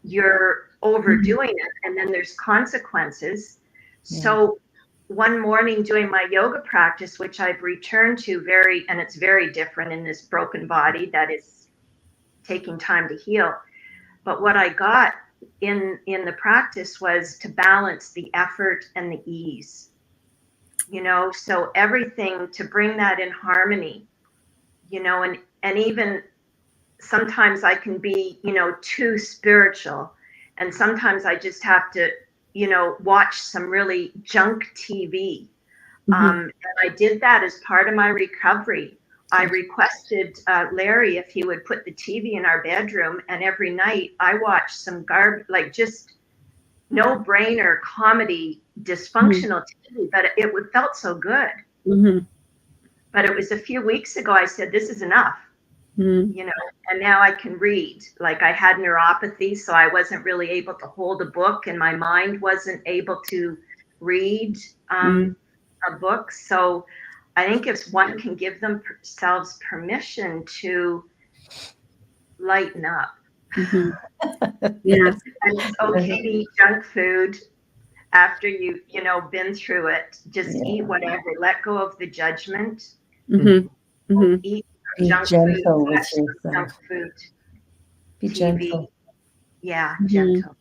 Speaker 6: you're overdoing it, and then there's consequences.
Speaker 3: Yeah.
Speaker 6: So one morning doing my yoga practice, which I've returned to and it's very different in this broken body that is taking time to heal. But what I got in the practice was to balance the effort and the ease, you know, so everything to bring that in harmony, you know, and even sometimes I can be, you know, too spiritual, and sometimes I just have to, you know, watch some really junk TV. And I did that as part of my recovery. I requested Larry if he would put the TV in our bedroom, and every night I watched some like just no-brainer comedy, dysfunctional TV, but it felt so good. But it was a few weeks ago I said, this is enough, you know, and now I can read. Like, I had neuropathy, so I wasn't really able to hold a book, and my mind wasn't able to read a book. So I think if one can give themselves permission to lighten up.
Speaker 5: Yeah.
Speaker 6: And it's okay to eat junk food after you know, been through it. Just eat whatever. Let go of the judgment. Eat
Speaker 3: Be
Speaker 6: junk
Speaker 3: gentle
Speaker 6: food.
Speaker 3: with
Speaker 6: Watch
Speaker 3: yourself.
Speaker 6: junk food.
Speaker 3: Be
Speaker 6: TV.
Speaker 3: gentle.
Speaker 6: Yeah, gentle.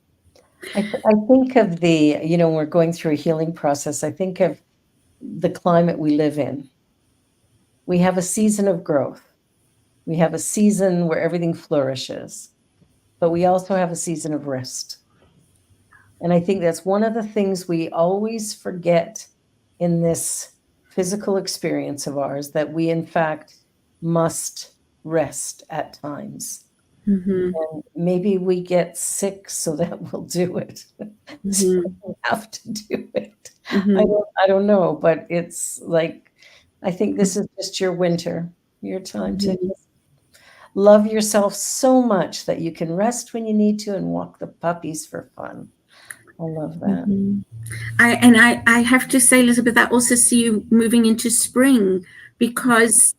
Speaker 3: I think of you know, we're going through a healing process. I think of the climate we live in. We have a season of growth. We have a season where everything flourishes, but we also have a season of rest. And I think that's one of the things we always forget in this physical experience of ours, that we in fact must rest at times. And maybe we get sick so that we'll do it. So we have to do it. I don't know, but it's like, I think this is just your winter, your time to love yourself so much that you can rest when you need to and walk the puppies for fun. I love that.
Speaker 5: I have to say, Elizabeth, I also see you moving into spring, because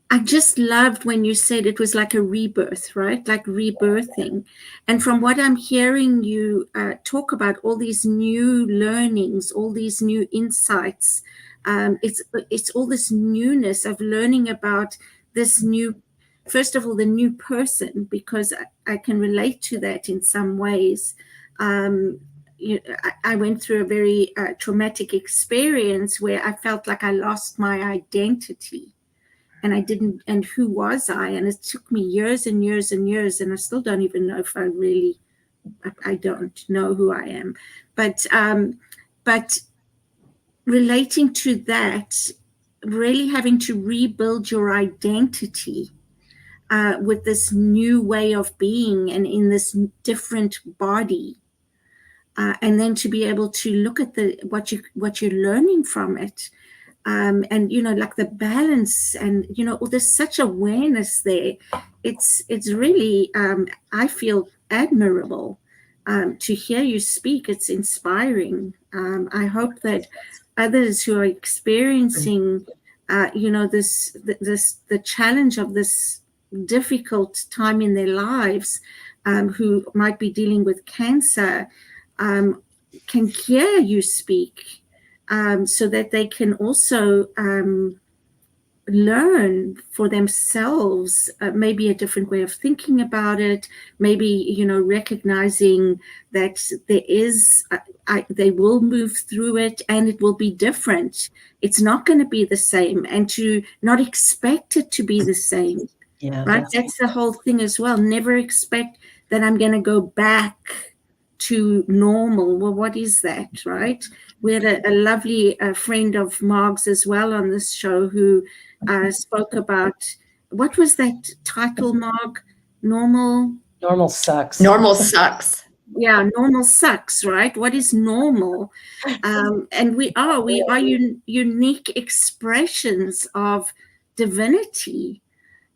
Speaker 5: I just loved when you said it was like a rebirth, right? Like rebirthing. And from what I'm hearing you talk about, all these new learnings, all these new insights, it's all this newness of learning about this new, first of all, the new person, because I can relate to that in some ways. I went through a very traumatic experience where I felt like I lost my identity, and I didn't, and who was I? And it took me years and years and years, and I still don't even know if I don't know who I am. But relating to that, really having to rebuild your identity with this new way of being and in this different body. And then to be able to look at what you're learning from it, and you know, like the balance, and you know, there's such awareness there. It's really I feel admirable to hear you speak. It's inspiring. I hope that others who are experiencing, you know, the challenge of this difficult time in their lives, who might be dealing with cancer, can hear you speak, so that they can also learn for themselves maybe a different way of thinking about it, maybe recognizing that there is they will move through it and it will be different. It's not going to be the same, and to not expect it to be the same.
Speaker 3: Yeah,
Speaker 5: Right, that's the whole thing as well. Never expect that I'm going to go back to normal. Well, what is that, right? We had a lovely friend of Marg's as well on this show who spoke about, what was that title, Marg? Normal
Speaker 3: sucks.
Speaker 4: Normal sucks.
Speaker 5: Yeah, normal sucks, right? What is normal? And we are unique expressions of divinity.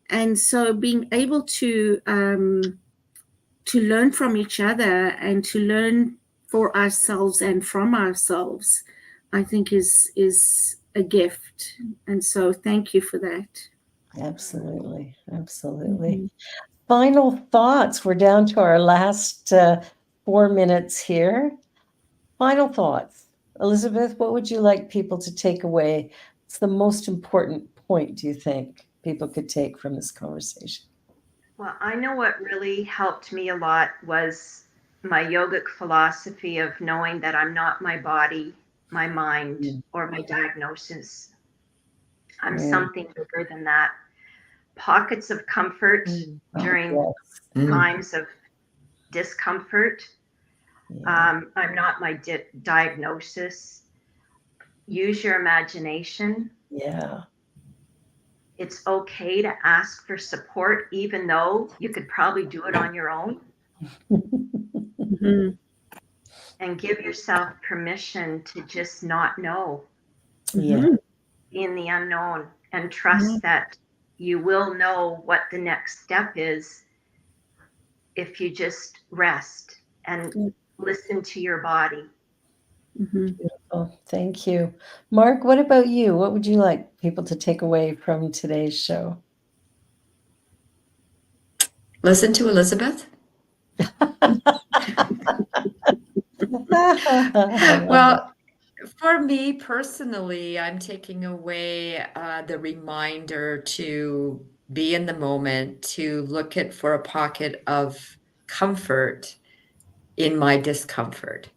Speaker 5: And so being able to learn from each other and to learn for ourselves and from ourselves, I think is a gift. And so thank you for that.
Speaker 3: Absolutely. Final thoughts. We're down to our last 4 minutes here. Final thoughts. Elizabeth, what would you like people to take away? What's the most important point, do you think, people could take from this conversation?
Speaker 6: Well, I know what really helped me a lot was my yogic philosophy of knowing that I'm not my body, my mind, or my diagnosis. I'm something bigger than that. Pockets of comfort during times of discomfort. I'm not my diagnosis. Use your imagination.
Speaker 3: Yeah.
Speaker 6: It's okay to ask for support, even though you could probably do it on your own. And give yourself permission to just not know.
Speaker 3: Yeah.
Speaker 6: Be in the unknown and trust that you will know what the next step is if you just rest and listen to your body.
Speaker 3: Beautiful. Thank you. Marg, what about you? What would you like people to take away from today's show?
Speaker 4: Listen to Elizabeth. Well, for me personally, I'm taking away the reminder to be in the moment, to look for a pocket of comfort in my discomfort.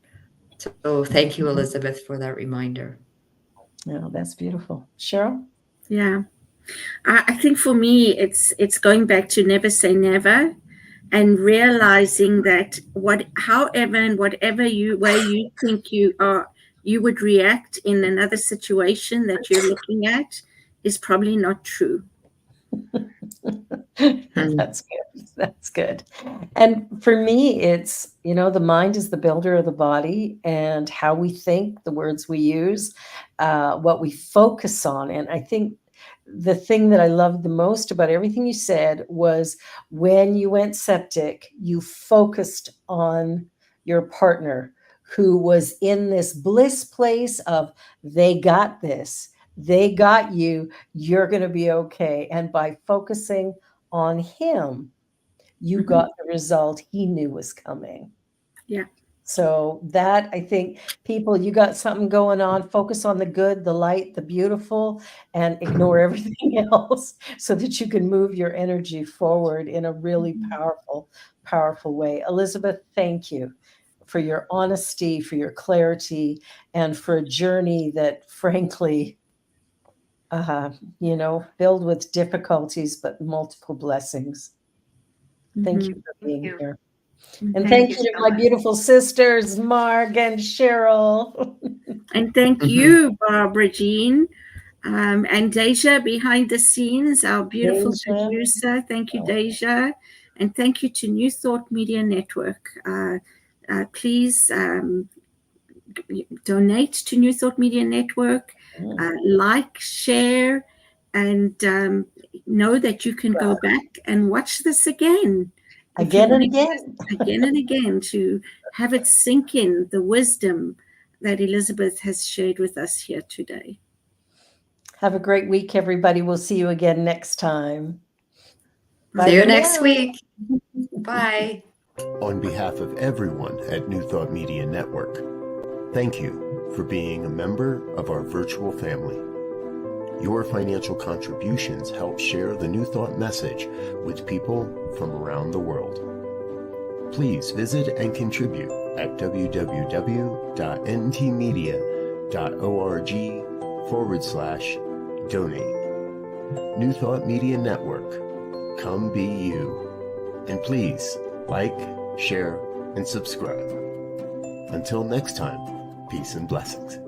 Speaker 4: So thank you, Elizabeth, for that reminder.
Speaker 3: Oh, that's beautiful. Cheryl?
Speaker 5: Yeah. I think for me, it's going back to never say never, and realizing that however and whatever way you think you would react in another situation that you're looking at is probably not true.
Speaker 3: That's good. That's good. And for me, it's, the mind is the builder of the body, and how we think, the words we use, what we focus on. And I think the thing that I loved the most about everything you said was when you went septic, you focused on your partner who was in this bliss place of, they got this, they got you, you're going to be okay. And by focusing on him, you got the result he knew was coming.
Speaker 5: Yeah.
Speaker 3: So that, I think, people, you got something going on, focus on the good, the light, the beautiful, and ignore everything else so that you can move your energy forward in a really powerful, powerful way. Elizabeth, thank you for your honesty, for your clarity, and for a journey that, frankly, filled with difficulties, but multiple blessings. Thank you for being here. And thank you to my beautiful sisters, Marg and Cheryl.
Speaker 5: And thank you, Barbara Jean. And Deja behind the scenes, our beautiful producer. Thank you, Deja. And thank you to New Thought Media Network. Please donate to New Thought Media Network, like, share, and know that you can go back and watch this again.
Speaker 3: Again and again.
Speaker 5: Again and again, to have it sink in, the wisdom that Elizabeth has shared with us here today.
Speaker 3: Have a great week, everybody. We'll see you again next time.
Speaker 4: Bye. See you next week. Bye.
Speaker 7: On behalf of everyone at New Thought Media Network, thank you for being a member of our virtual family. Your financial contributions help share the New Thought message with people from around the world. Please visit and contribute at www.ntmedia.org/donate. New Thought Media Network. Come be you. And please like, share, and subscribe. Until next time, peace and blessings.